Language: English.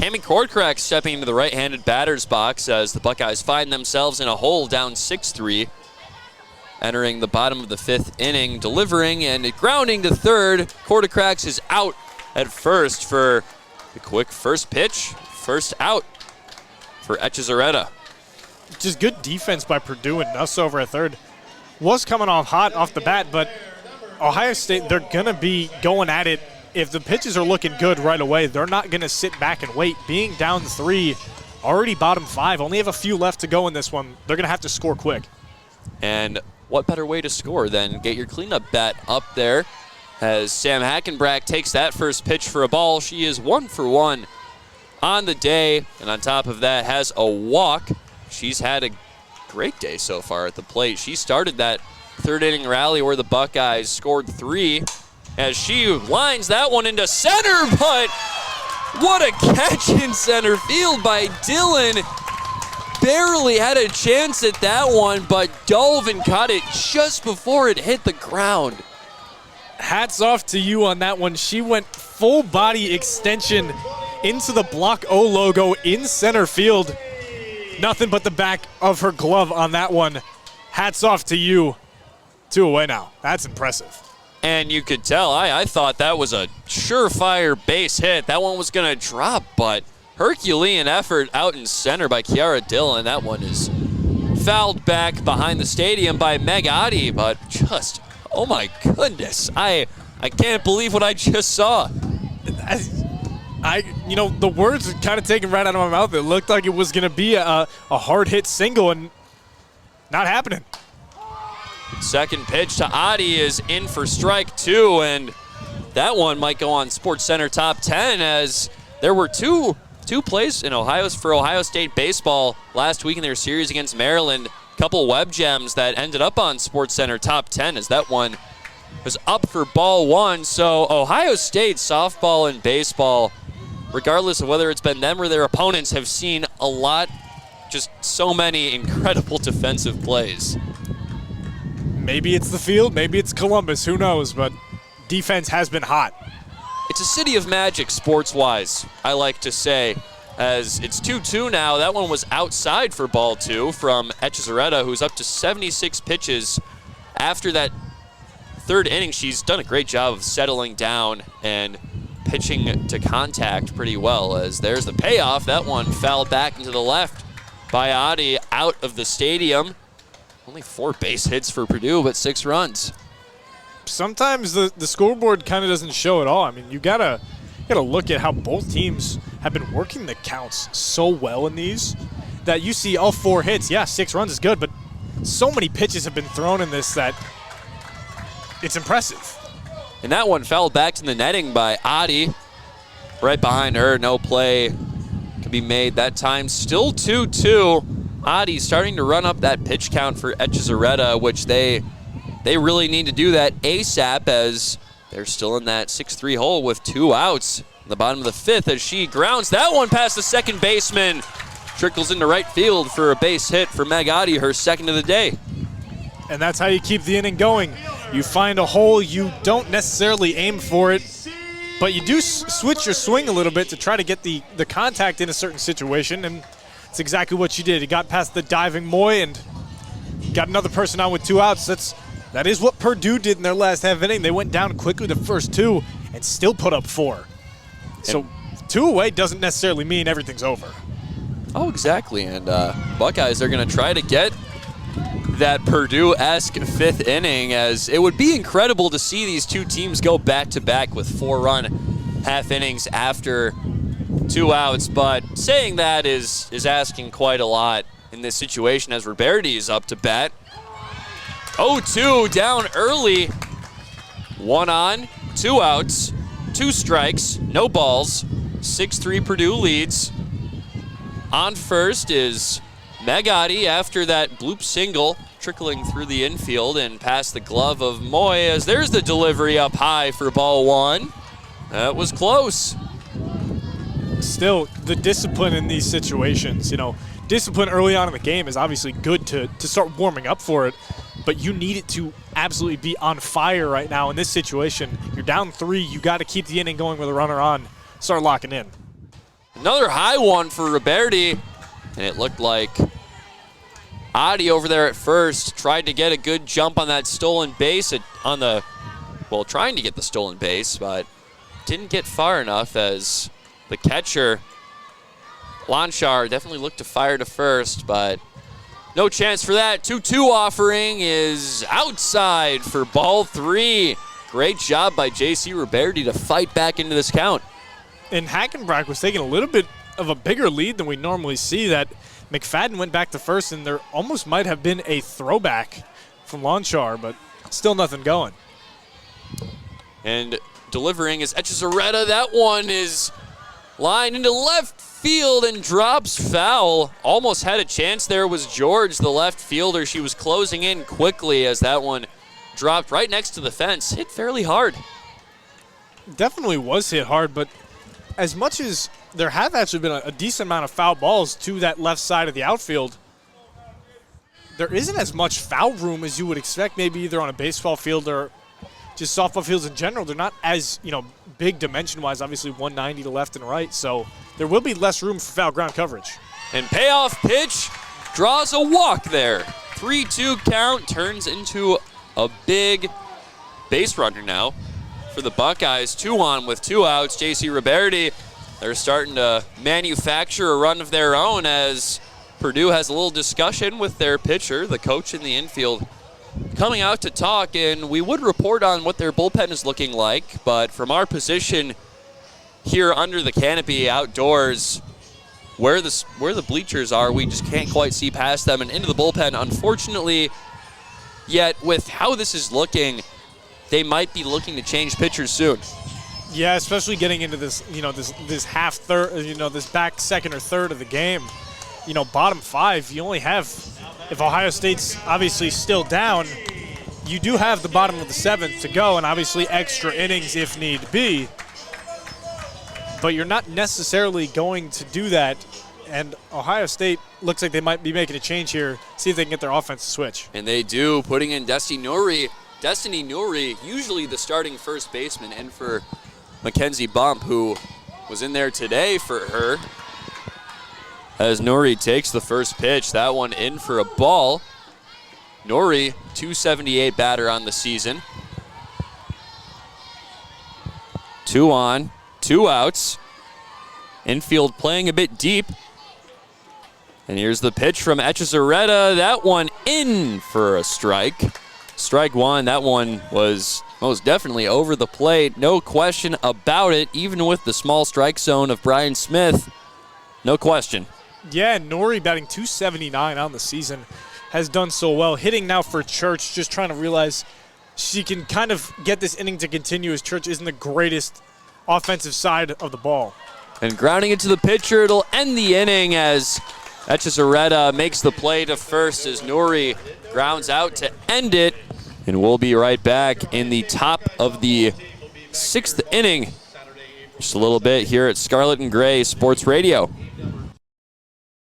Tammy Kortcrack stepping into the right-handed batter's box as the Buckeyes find themselves in a hole down 6-3. Entering the bottom of the 5th inning, delivering and grounding to third. Kortcrack is out at first for the quick first pitch. First out for Etchezarreta. Just good defense by Purdue and Nuss over at third. Was coming off hot off the bat, but Ohio State, they're going to be going at it. If the pitches are looking good right away, they're not going to sit back and wait. Being down 3, already bottom 5, only have a few left to go in this one. They're going to have to score quick. And what better way to score than get your cleanup bat up there as Sam Hackenbrack takes that first pitch for a ball. She is 1 for 1 on the day, and on top of that has a walk. She's had a great day so far at the plate. She started that 3rd inning rally where the Buckeyes scored 3 as she lines that one into center, but what a catch in center field by Dillon. Barely had a chance at that one, but dove and caught it just before it hit the ground. Hats off to you on that one. She went full body extension into the Block O logo in center field. Nothing but the back of her glove on that one. Hats off to you. 2 away now. That's impressive. And you could tell, I thought that was a surefire base hit. That one was going to drop, but Herculean effort out in center by Kiara Dillon. That one is fouled back behind the stadium by Meg Oddie, but just, oh my goodness. I can't believe what I just saw. The words are kind of taken right out of my mouth. It looked like it was going to be a hard hit single, and not happening. Second pitch to Oddie is in for strike 2, and that one might go on SportsCenter Top 10 as there were two plays in for Ohio State baseball last week in their series against Maryland. A couple web gems that ended up on SportsCenter Top 10 as that one was up for ball 1. So Ohio State softball and baseball, regardless of whether it's been them or their opponents, have seen a lot, just so many incredible defensive plays. Maybe it's the field, maybe it's Columbus, who knows, but defense has been hot. It's a city of magic sports-wise, I like to say, as it's 2-2 now. That one was outside for ball 2 from Etchezarreta, who's up to 76 pitches. After that 3rd inning, she's done a great job of settling down and pitching to contact pretty well, as there's the payoff. That one fouled back into the left by Oddie out of the stadium. Only 4 base hits for Purdue, but 6 runs. Sometimes the scoreboard kind of doesn't show it all. I mean, you gotta look at how both teams have been working the counts so well in these that you see all 4 hits. Yeah, 6 runs is good, but so many pitches have been thrown in this that it's impressive. And that one fell back to the netting by Oddie. Right behind her, no play can be made that time. Still 2-2. Oddie starting to run up that pitch count for Etchezarreta, which they really need to do that ASAP as they're still in that 6-3 hole with 2 outs in the bottom of the 5th as she grounds that one past the second baseman. Trickles into right field for a base hit for Meg Oddie, her 2nd of the day. And that's how you keep the inning going. You find a hole, you don't necessarily aim for it, but you do switch your swing a little bit to try to get the contact in a certain situation, and that's exactly what you did. You got past the diving Moy and got another person on with 2 outs. That is what Purdue did in their last half inning. They went down quickly the first 2 and still put up 4. So 2 away doesn't necessarily mean everything's over. Oh, exactly. And Buckeyes are going to try to get that Purdue-esque 5th inning, as it would be incredible to see these 2 teams go back-to-back with 4-run half innings after 2 outs. But saying that is asking quite a lot in this situation as Roberti is up to bat. 0-2 down early. 1 on, 2 outs, 2 strikes, no balls. 6-3 Purdue leads. On first is Meg Oddie after that bloop single, trickling through the infield and past the glove of Moy, as there's the delivery up high for ball 1. That was close. Still, the discipline in these situations, discipline early on in the game is obviously good to start warming up for it, but you need it to absolutely be on fire right now in this situation. You're down 3, you got to keep the inning going with a runner on, start locking in. Another high one for Roberti, and it looked like Adi over there at first tried to get a good jump on that stolen base trying to get the stolen base, but didn't get far enough as the catcher, Lanchar, definitely looked to fire to first, but no chance for that. 2-2 offering is outside for ball 3. Great job by J.C. Roberti to fight back into this count. And Hackenbrack was taking a little bit of a bigger lead than we normally see. That McFadden went back to first, and there almost might have been a throwback from Lanchar, but still nothing going. And delivering is Echezarreta. That one is lined into left field and drops foul. Almost had a chance there was George, the left fielder. She was closing in quickly as that one dropped right next to the fence. Hit fairly hard. Definitely was hit hard, but as much as there have actually been a decent amount of foul balls to that left side of the outfield, there isn't as much foul room as you would expect, maybe either on a baseball field or just softball fields in general. They're not as, big dimension-wise, obviously 190 to left and right, so there will be less room for foul ground coverage. And payoff pitch draws a walk there. 3-2 count turns into a big base runner now for the Buckeyes. 2 on with 2 outs. J.C. Roberti, they're starting to manufacture a run of their own as Purdue has a little discussion with their pitcher, the coach in the infield, coming out to talk, and we would report on what their bullpen is looking like, but from our position here under the canopy outdoors, where the bleachers are, we just can't quite see past them and into the bullpen, unfortunately. Yet with how this is looking, they might be looking to change pitchers soon. Yeah, especially getting into this, this half third, this back second or third of the game. Bottom 5, you only have, if Ohio State's obviously still down, you do have the bottom of the 7th to go, and obviously extra innings if need be. But you're not necessarily going to do that, and Ohio State looks like they might be making a change here, see if they can get their offense to switch. And they do, putting in Destiny Nouri. Destiny Nouri, usually the starting first baseman, and for Mackenzie Bump, who was in there today for her. As Nouri takes the first pitch, that one in for a ball. Nouri, 278 batter on the season. 2 on, 2 outs. Infield playing a bit deep. And here's the pitch from Echezarreta. That one in for a strike. Strike 1, that one was most definitely over the plate. No question about it, even with the small strike zone of Brian Smith. No question. Yeah, Nouri batting 279 on the season, has done so well. Hitting now for Church, just trying to realize she can kind of get this inning to continue as Church isn't the greatest offensive side of the ball. And grounding it to the pitcher, it'll end the inning as Echezarreta makes the play to first as Nouri grounds out to end it. And we'll be right back in the top of the 6th inning. Just a little bit here at Scarlet and Gray Sports Radio.